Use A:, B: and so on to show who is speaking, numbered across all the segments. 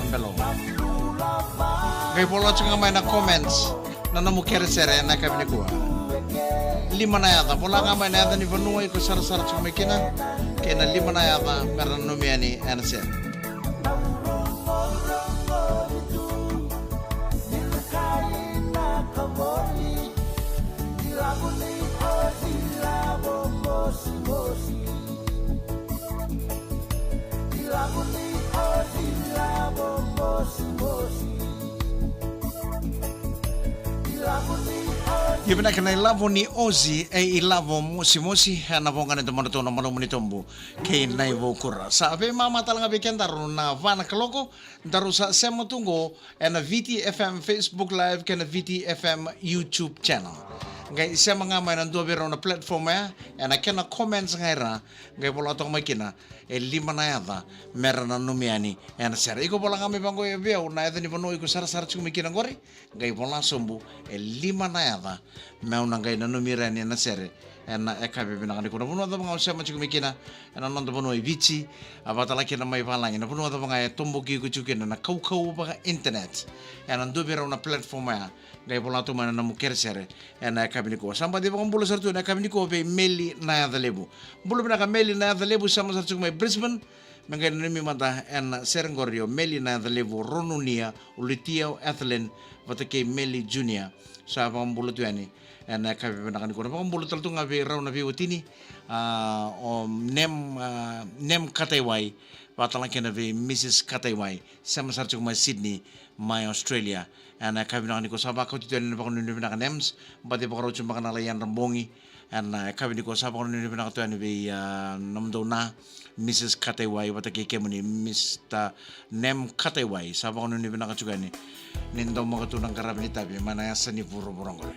A: down below. Kay polo nga may na comments na namukere-sere na kami ni kuha. Lima na yata. Pula nga may na yata ni Vanuay ko sar-sar sa may kina. Kaya na lima na yata meron numiyani NSN. Iba na kena ilavo ni Ozzy ilavo mosi-mosi na po ganito manuto na manong manitombo kay naivo kura. Sabi mama talaga bikin daru na vana kaloko daru sa semo tungo na VTFM Facebook Live kena VTFM YouTube channel. Ngay isa mga may nandobi raw na platform na kena comments ngayon ngay pula itong may kina lima na yata meron na numiyani sir iko pala kami bangko yabiyaw na yata ni Panoy ko sar-sar tsuk may kinang gori ngay pula sumbu lima na yata meron na ngay na numirani sir na ekabe binakani ko na puno ata mga usama tsuk may kina na nando Panoy bichi abatala kina may palangin na puno ata mga tumbuki ko tsukin na kau-kau baka internet nandobi raw na platform ngay pula ito man na mukersere na ekabe ko samba di ba kung bulo sarto na ekabe ko be meli na yata lebu bulo binaka meli na yata lebu sama sarto may Brisbane mengay nimi mata en Serengorio meli na yata lebu Ronunia ulitiao Ethelyn vatake meli junior sa pambulo tu yani en ekabe binaka ko na pambulo talto nga be raw na be utini o nem Kataiwai patalang kena be Mrs. Kataiwai sama sarto may Sydney may Australia and kami ko sa bako tito na bako nini binaka nems bati bako rocho baka nalayan rambongi and kami ko sa bako nini binaka to ani be namdo na Mrs. Kataiwai wata kike mo ni Mr. Nem Kataiwai sa bako nini binaka juga ni nindo mo ka tunang karab ni tabi manayasa ni puro burong ko.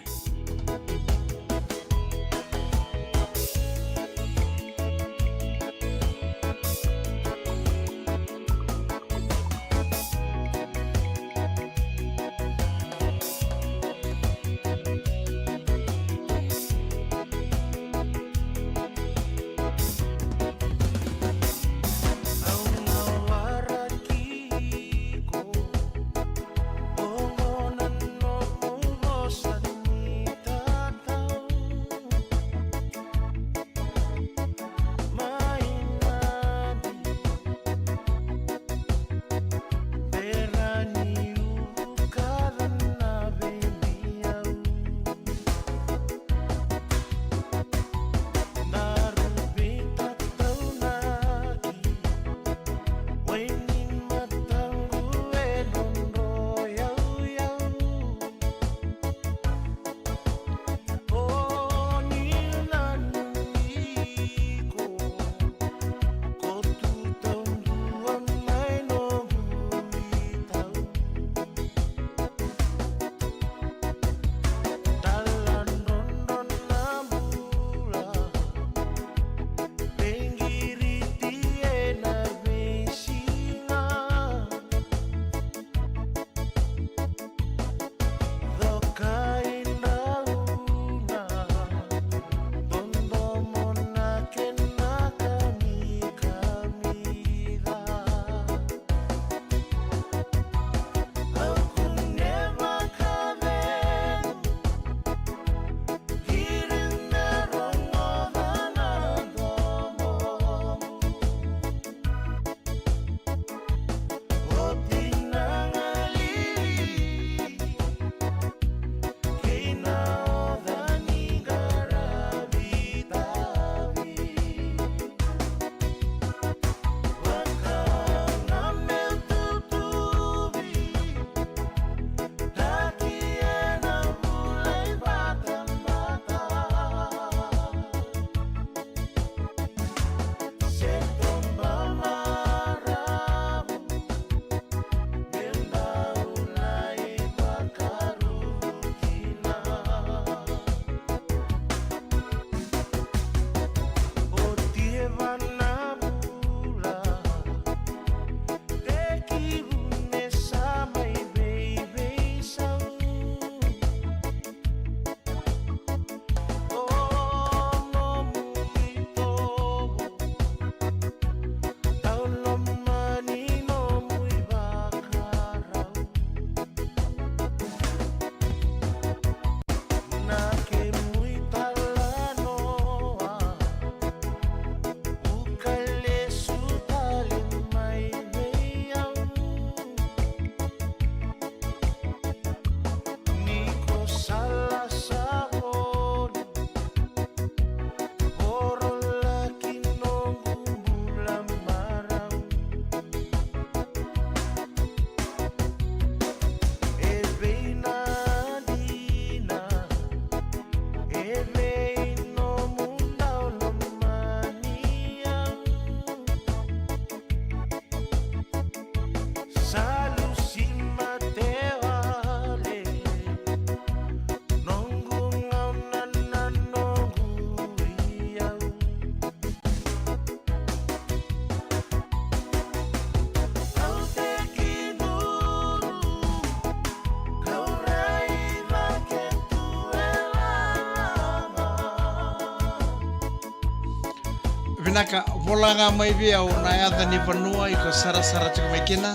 A: binaka vola nga mai via na yada ni vanua iko sara chiko mekina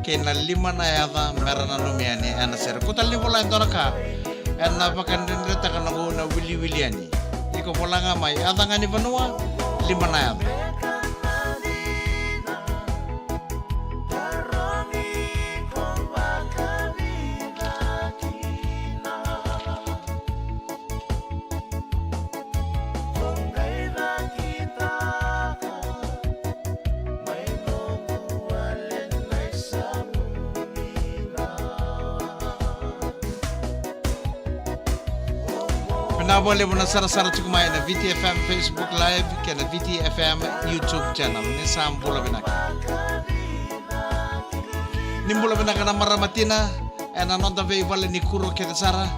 A: ke na lima na yada merana numiani ana sera kutal ni vola ndora ka ana pakan dendeta kana go na wili ani iko vola nga mai yada nga ni vanua lima na yada Boleh pun sara cukup main na VTFM Facebook Live ke na VTFM YouTube channel ni sambula benak. Nimbula benak na maramatina ena nonta vei vale ni kuro ke sara.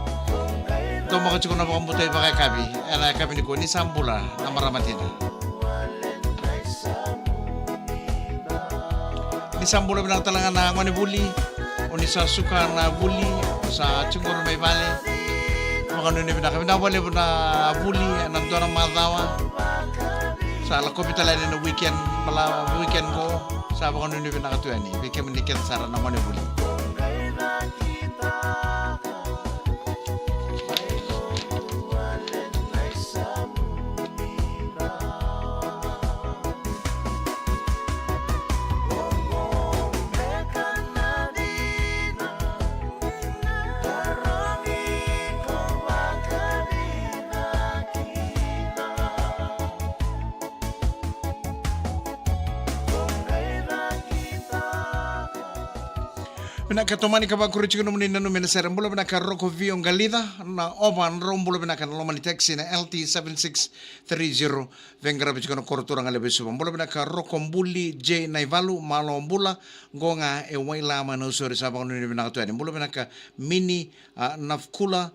A: Tomo ka cukup na pambutai pakai kabi ena kabi ni ko ni sambula na maramatina. Ni sambula benak talangan na ngone buli, oni sa suka na buli sa cungur mai vale. Makanya ni bina boleh pun buli enam tu orang madawa. Salah kopi lain ni weekend ko. Sahaja makanya ni bina katu ni. Weekend menikah sarana nama ni buli. Bina katomani kaba kurichi kuno muni nanu mena serem bula bina ka roko vion galida na oban rom bula bina ka lomani taxi na LT7630 vengra bichi kuno kortura ngale besu bula bina ka roko mbuli J naivalu malo mbula gonga e waila mana usori sabang nuni bina ka tuani bula bina ka mini nafkula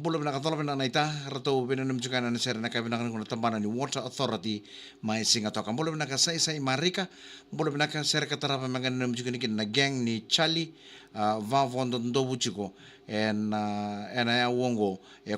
A: bula bina ka tola bina naita rato bina numjukan na serem na ka bina kuno tambana ni Water Authority mai singa toka bula bina ka sai marika bula bina ka ser ka tarapa mangan numjukan ni na gang ni Charlie va vondo ndobu chiko en ya wongo e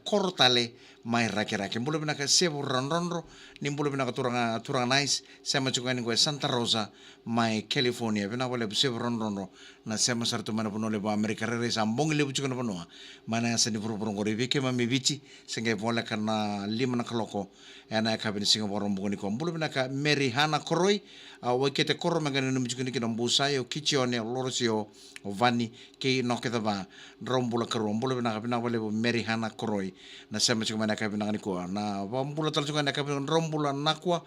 A: kortale mai rake bula bina ka sebu ronro ni bula bina ka turang nice sama chukan ni Santa Rosa mai California bina boleh sebu ronro na sama sartu mana punole ba Amerika rere sambong lebu chukan punua mana sa ni purupurong ko revike mami bichi sengge bola kana lima na kaloko ena ka bin Singapore mbugoni ko bula bina ka Mary Hana Koroi wakete koro magana no mjukuni kina mbusa yo kichione lorosio vani ke noketa ba rombula karombula bina ka bina wale Mary Hana Koroi na sama chukuma na ka bina ko na bambula tal chukuma na ka bina rombula nakwa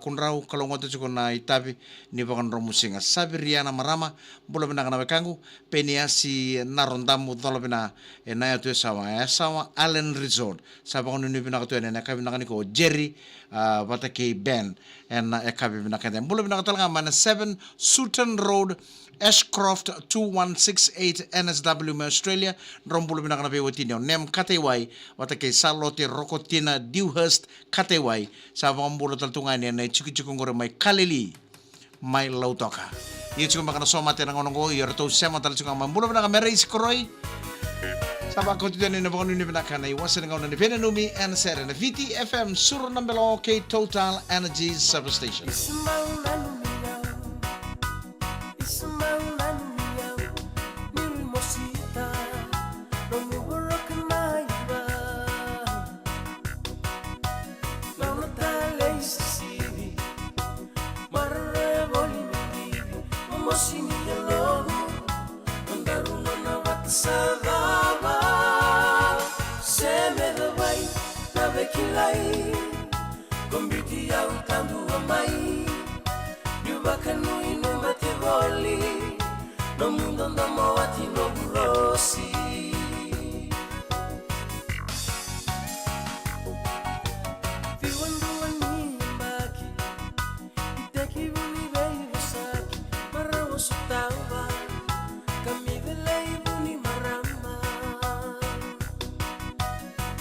A: kunrau kalongoto chukuna itabi ni bakan romusinga sabiriana marama bula bina kana bekangu peniasi narondamu tolo bina enaya tu sawa Allen Resort sabakon ni bina ka tu na ka bina ko Jerry batake band en ekabi bina ka bula bina ka talanga mana 7 Sutton Road Ashcroft 2168 NSW Australia rombulu bina kana bewati nem katewai watake Salote Rokotina Dewhurst katewai sabambulu taltungani na chiku ngore mai Kaleli mai lautoka iyo chiku makana somate na ngonongo iyo to sema tal chiku mambulu bina ka Meris Koroi sabak kotidian ni bakon ni bina kana iwasan ngona ni pena numi and sere na VTFM sur nambelo K Total Energy Substation.
B: Kombiti ya utandu wa mai Nyubaka nui numati voli No mundo ndamo wati no burosi Viwandu wa nimbaki Iteki vuni vei visaki Marawa sutawa Kami velei vuni marama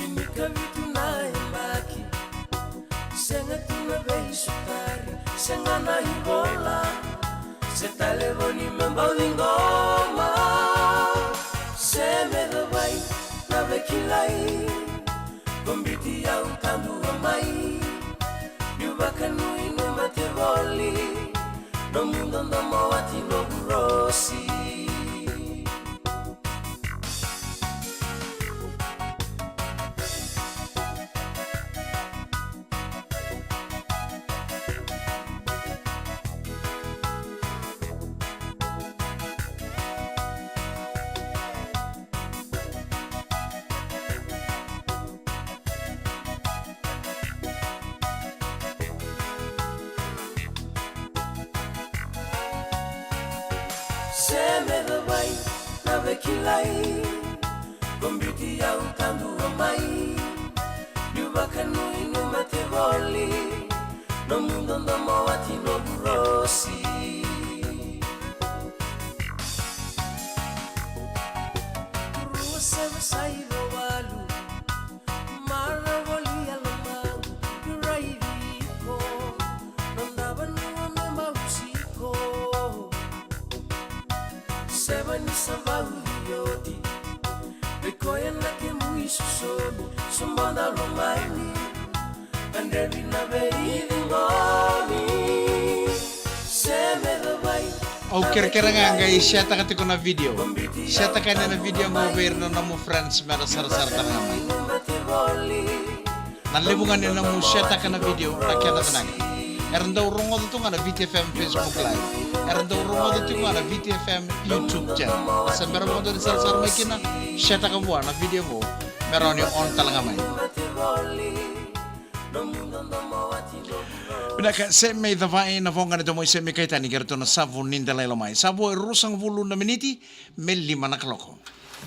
B: Inika vitu na embaki Senga tuna bei sukari Senga na ibola Setale boni membau ngoma Seme the way Na bekilai Kombiti ya utandu wa mai mundo ndomo watino burosi. Seme the way, na vekilai, kombiti ya utandu wa mai, nyubakanu inu matevoli, no mundo ndomo watino burosi. Ruwa saido walu, maravoli alamangu, yurairiko, nandabanu amema usiko. Sebani savaulioti, Bekoya nake muisusomi, Sumbanda romaini, Andrevi na beidi ngoni. Seme the way.
A: Au kira-kira nga siya takati ko na video. Siya takanya na video ng gobyerno na mo friends mera sar-sar tangamay. Nalibungan niya na mo siya taka na video rakya na tanaga. Eran daw rungo dito nga na VTFM Facebook Live. Eran daw rungo dito nga na VTFM YouTube channel. Sa meron mo doon sar-sar may kina siya taka buwan na video mo meron yung on talangamay. Pinaka seme davain na vonga nito mo seme kaita ni gerto na savo ninda lelo mai. Savo rusang vulu na miniti melima na kloko.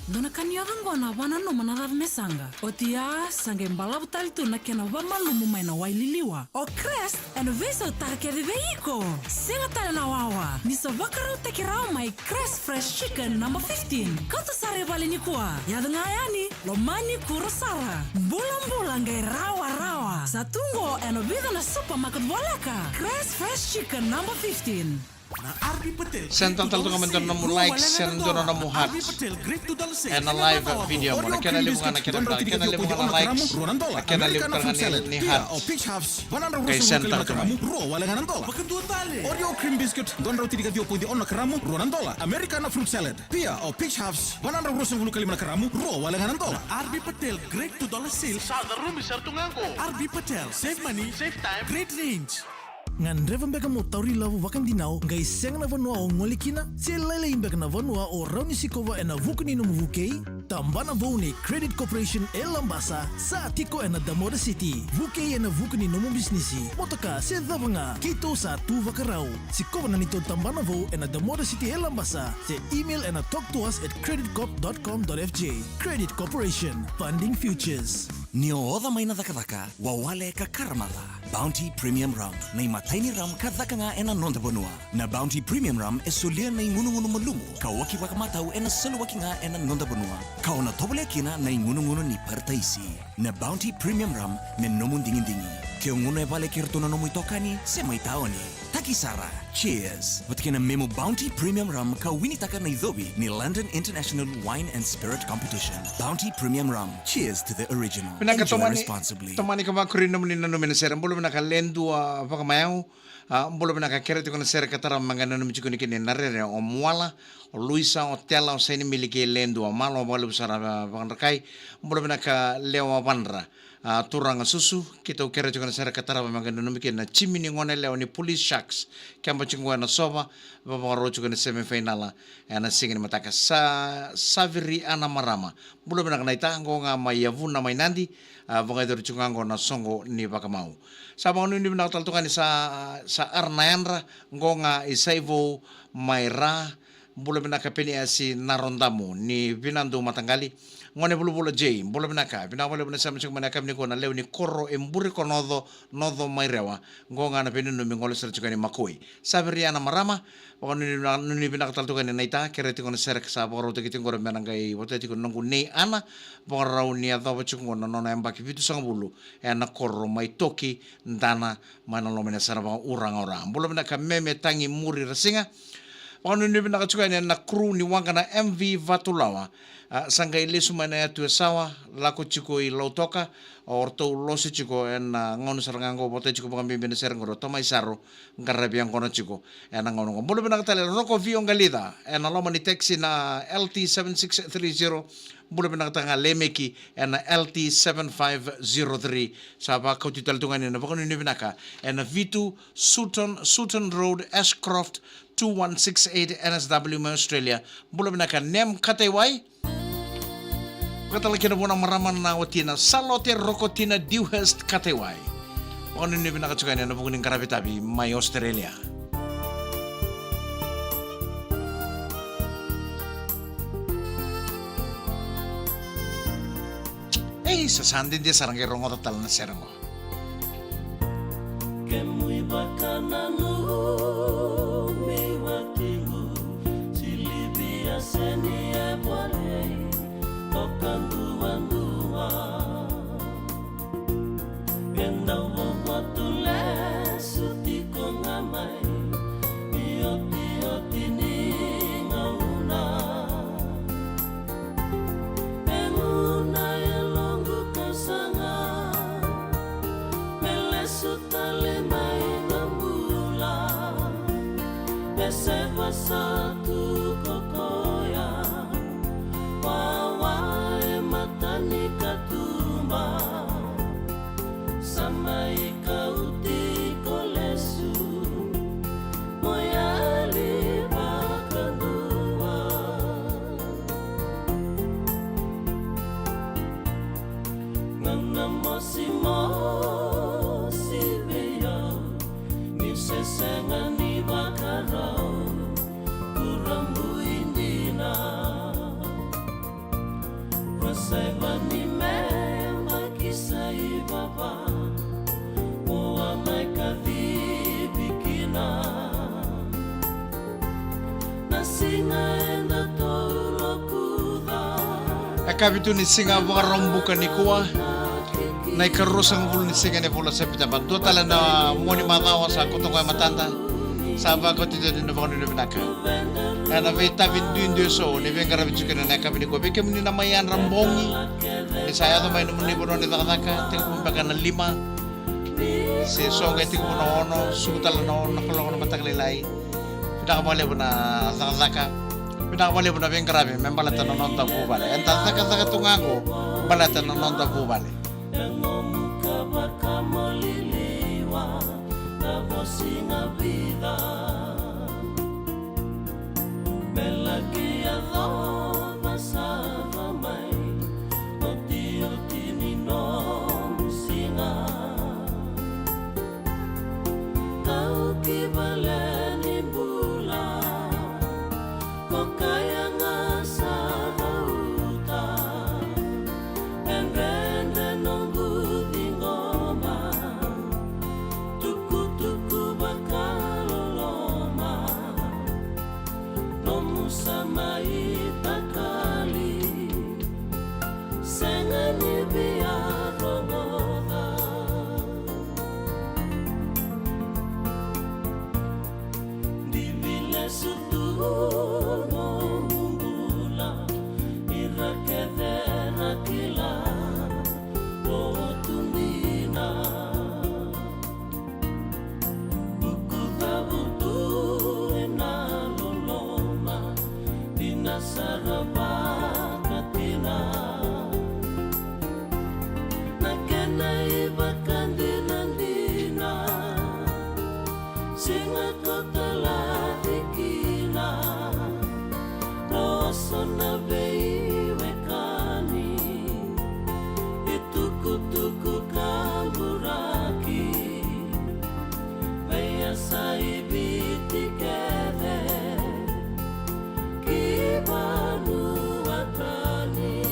C: Dona kanyang gona wana no manarav mesanga. O tia sange mbalav talitu na kena wamalumu mai na waililiwa. O crest and vesa tarke de veiko. Singa tala na wawa. Nisa wakarau tekirao mai crest fresh chicken number 15. Kata sare bali ni kuwa. Yada ngayani lo mani kurasara. Bulang-bulang gay rawa-rawa. Satungo and vida na supermarket walaka. Crest fresh chicken number 15.
A: Sentan talto ka man doon na mo like, sentan doon na mo hearts. And a live video mo. Nakena limungan na likes. Nakena limungan ni hearts. Kay sentan to man.
D: Oreo cream biscuit, $1 tiga pwede on na karamu, $2. American fruit salad, pia o peach halves, $100 kali na karamu, $2.
E: RB Patel, great $2 sale. Sa room is Artungango. RB Patel, save money, save time, great range.
F: Ngan revan beka mo tauri lavu wakan dinau ngai seng na vanua o ngolikina se lele imbek na vanua o rauni sikova ena vukuni no muvukei tambana vone Credit Corporation elambasa sa tiko ena Damoda City vukei ena vukuni no businesi motoka se davanga kito sa tu vakarau sikova na nito tambana vo ena Damoda City elambasa se email ena talk to us at creditcorp.com.fj. Credit Corporation, funding futures.
G: Nio oda mai na daka wawale ka karamala. Bounty Premium Rum. Na imataini rum ka daka nga ena nonda bonua. Na Bounty Premium Rum e solia na ingunu-ngunu malumu. Ka waki waka matau ena selu waki nga ena nonda bonua. Ka ona tobole kina na ingunu-ngunu ni pertaisi. Na Bounty Premium Rum me nomun dingin-dingi. Ke ungunu e vale kirtuna nomu itokani se maitaoni. Takisara, cheers. Watkina memo Bounty Premium Rum ka winitaka na idhobi ni London International Wine and Spirit Competition. Bounty Premium Rum. Cheers to the original. Enjoy responsibly.
A: Tomani ka makurin naman ni nanumin na sir. Mbulo nakalendu pakamayaw. Mbulo nakakerito ko na sir katara mga nanumin chiko ni kini narere o muala o Luisa o tela o sa inimiliki lendu o malo o malu sa panrakay. Mbulo nakalewa panra. Turang susu kita ukera juga nasara katara mga nanumikin na chimini ngone leo ni Police Sharks kamba chingwa na soba babaro juga na semifinal na singin mataka sa Saviri ana marama bulo na naita ngo nga mayavu na may nandi bangay dor chungango na songo ni bakamau sabang ni nataltukan sa Arnayanra ngo nga isaivo mayra bulo na kapini si narondamu ni Binando Matanggali ngone bulu J bulu binaka binawale buna sama chung manaka ni ko na leo ni korro emburi ko nodo mairewa ngonga na pinu mi ngole ser chukani makoi sabiriana marama pokon ni binaka taltukan ni naita kereti ko na ser sa boro to kiting ko menangai wote ko nongu nei ana bora ni ado chungo no nona embaki bitu sang bulu ena korro mai toki ndana mana lo mena saraba urang bulu binaka meme tangi muri rasinga Wanu ni binaka chuka na crew ni wanga na MV Vatulawa. Sanga ile sumana ya tuesawa lako chiko I lautoka orto losi chiko en ngono sarangango bote chiko pangambi bene serangoro toma isaro ngarabi ang kono chiko en ngono bolo binaka tale roko vio ngalida en aloma ni taxi na LT7630 bolo binaka tanga lemeki en LT7503 saba kau tital tungan na bakon ni binaka en V2 Sutton Road Ashcroft 2168 NSW Australia bolo binaka nem katewai katalaki na muna maraman na watina Salote Rokotina Dewhurst Katewai. Ano ni binakatsukan na nabukuning karabitabi may Australia. Sasandin dia sarang kay rongo total na serango.
B: Kemui bakananu mewatigu silibia seni ebwale Tokandua Gendau wotule sutiko ngamai Ioti ni ngauna Enguna elongu kasanga Melesutale mai ngambula Besewa satu kokoya Wawae matani katumba Sama ikauti kolesu Moyali bakandua Ngana mosi beyo Ni sesengani bakarau Kurambu indina Saibani mema kisai baba Oa mai kadhibikina Nasinga enda tolo kuda
A: Kabitu ni singa warombuka ni kuwa na ikarusang vulu ni singa ni vula sepita bantu tala na moni matawa sa kutong matanda Saba ko tito din na bakon ni binaka. Na vita vindu so ni venga rabi chukena na kabini ko beke muni na mayan rambongi. Ni saya to may numuni bono ni takataka tingo kumbaga na 5. Si songa tingo na ono sutal na ono nakalong na mataglilay. Pinaka mali po na takataka. Pinaka mali po na venga rabi membalata na nonta bubale. En takataka tungango balata na nonta bubale.
B: Ngomuka bakamoliliwa na vosinga vida Belagia do masava mai Oti ni no musinga Kau kibaleni bula Kokaya ngasa rauta Engrende nongu dingoma Tuku bakaloloma Nomusama itakali Sengani biarongoda Divile sutuno mumbula Irakedera kila Rotundina Sarabakatina Nakena ibakandinandina Singa kotaladikina Roso na beiwekani Itukutuku kamburaki Beya saibitikere Kibanu watani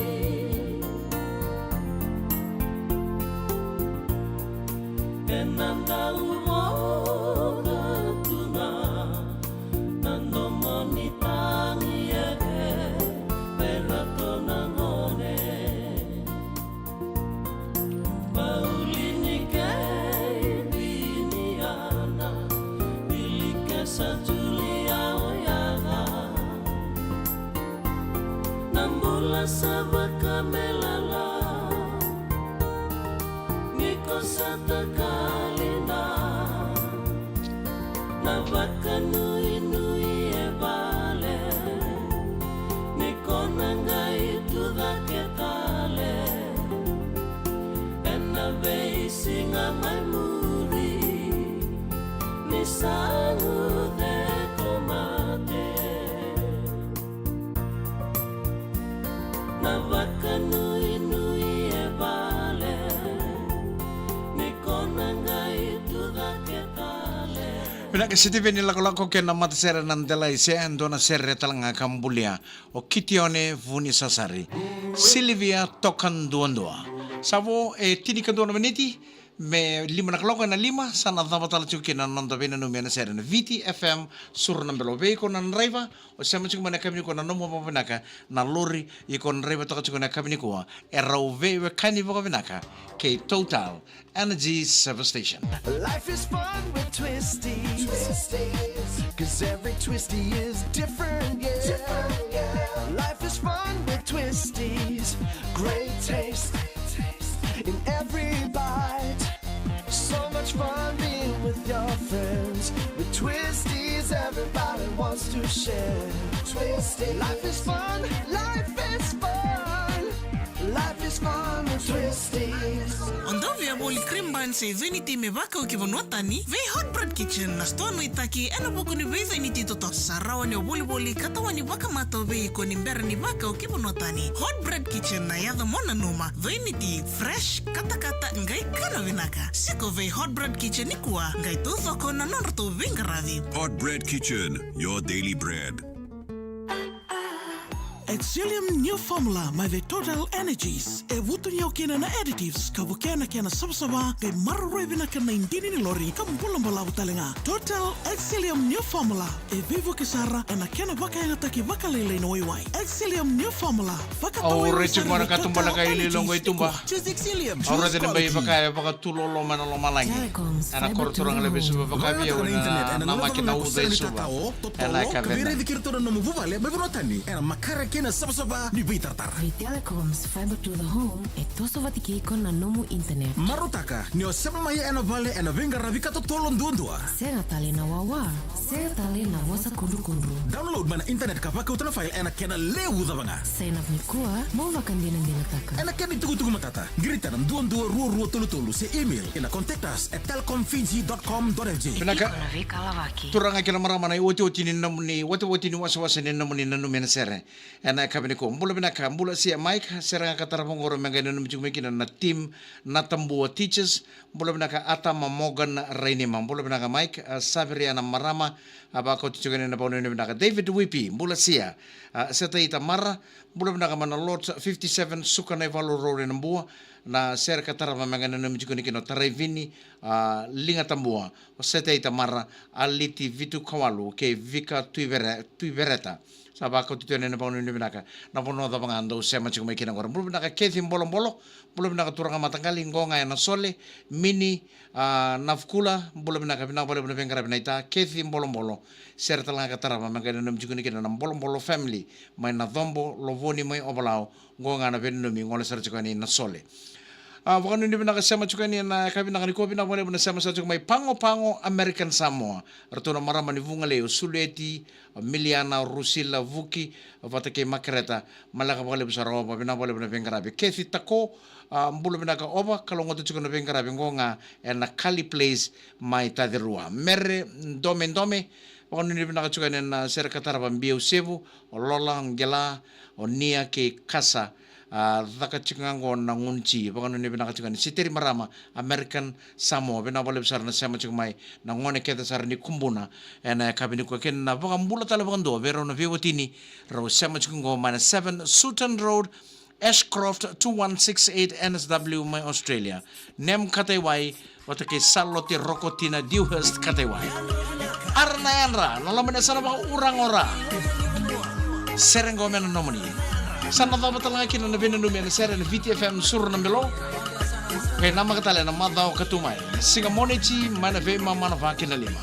B: Enanda umoga tuna Nando monitangi ege Bela Nambula sabaka melala Niko satakalina Navaka nui nui e vale Niko nangai tudaketale Ena vei singa mai muri Ni sangu de komate Navaka nui nui e vale Niko nangai tudaketale
A: Pina ke siti veni lako ke na matasera nandela ise andona serre talanga kambulia o kitione vuni sasari Silvia Tokanduandua Savo tini kanduana meniti me 5:05 sana dapat cuki na nonda bena no mena sera na VT FM sur na belo be ko na raiva o sama cuki mana kami ko na nomo papanaka na lori i ko na raiva toka cuki na kami ko erau ve we kani vo papanaka ke Total Energy Service Station.
H: Life is fun with twisties. Cause every twisty is different, yeah. Life is fun with twisties. Great taste in every bite. So much fun being with your friends. With twisties, everybody wants to share. Twisties. Life is fun. Life is fun. Life is fun with twisties.
E: Ondovia boli cream bun se veniti me vaka ukivanotani ve Hot Bread Kitchen na stono itaki ena boko ni ve veniti toto sarawani o boli katawani vaka mato ve ko ni mbera ni vaka ukivanotani Hot Bread Kitchen na yada mona numa veniti fresh kata ngai kana vinaka siko ve Hot Bread Kitchen ikua ngai tuzoko na norto vingaravi.
I: Hot Bread Kitchen, your daily bread.
E: Exilium new formula my the Total Energies. E vuto ni okena na additives ka bukena kena sabsaba kay marroy na kana indini ni lori kam bulang balaw talenga. Total Exilium new formula e vivo kesara ena kena baka yang taki baka lele no wai. Exilium new formula baka
A: Au rechi mara katumba la kai lilongo itumba.
E: Choose Exilium.
A: Au rete ne bai baka baka tulolo mana lo malangi. Ana korturang lebe suba baka biya wana na makina udai suba. Ana
D: Kabire
A: kavena.
D: dikir to no muvu vale me vonotani ena makara kena sabsaba ni bitartar.
J: Telecoms fiber to the home e toso vatiki con na nomu internet.
D: Marutaka ni o sema mai ena vale ena venga ravika to tolon duandua.
J: Sega tale na wawa, sega tale na wasa kundu.
D: Download mana internet kapaka utana file ena kena lewu davanga.
J: Sign up ni kuwa, mau vakan dina taka.
D: Ena kena tugu matata. Grita nam duandua ruo tolu se email ena contact us at telcomfiji.com.fj.
A: Pinaka
J: Na vika lavaki.
A: turanga kina marama na wati ni namuni wati ni wasa ni namuni nanu mena sere. Ena kabini ko mbula binaka mbula sia Mike seranga katarapong oro mengene num kina na team na tambua teachers mbula binaka atama Morgan Rainima mbula binaka Mike Sabriana Marama abako tuchugene na paunu binaka David Whippy mbula sia seta ita mara mbula binaka mana Lord 57 Sukane Valo Road na mbua na ser katarapa mengene num kina Tarevini linga tambua seta ita mara aliti vitu kawalu ke vika tuivereta Sabako tituane na paunu ni binaka na pono da pangando sema chiko mekina ngora bulu binaka kethi bolo bulu binaka turanga matangali ngonga na sole mini nafkula bulu binaka bolo bengara binaita kethi bolo ser talanga katara mangana nam chiko ni kina na bolo family mai na dombo lovoni mai obalao ngonga na benumi ngole ser chiko ni na sole Bukan ini benar sama juga ni na kami nak niko benar boleh benar sama juga mai pango American Samoa. Artuna mara mani vunga leo Suleti, Miliana, Rusila, Vuki, vata ke makreta malaka boleh besar oba benar boleh benar bengarabi. Kethi tako mbulu benar ka oba kalau ngoto juga na bengarabi ngonga na Kali Place mai tadirua. Mere dome bukan ini benar juga ni na serkatara bambiu sevu, lola ngela, nia ke kasa. Daka cikango na ngunci bakano ni binaka cikani siteri marama American Samoa bina boleh besar na sama cikamai na ngone keta sar ni kumbuna ena kabini ko ken na baka mbula tala bakando vero na viwotini ro sama cikango mana 7 Sutton Road Ashcroft 2168 NSW my Australia nem kataiwai watake Saloti Rokotina Dewhurst kataiwai arna nalamana sana baka urang-ora serengomena nomoni Sana dapat lagi kina na bina numia na sere na VTFM sur na melo. Kaya nama katala na madao katumay. Singa monichi mana vema mana vakin na lima.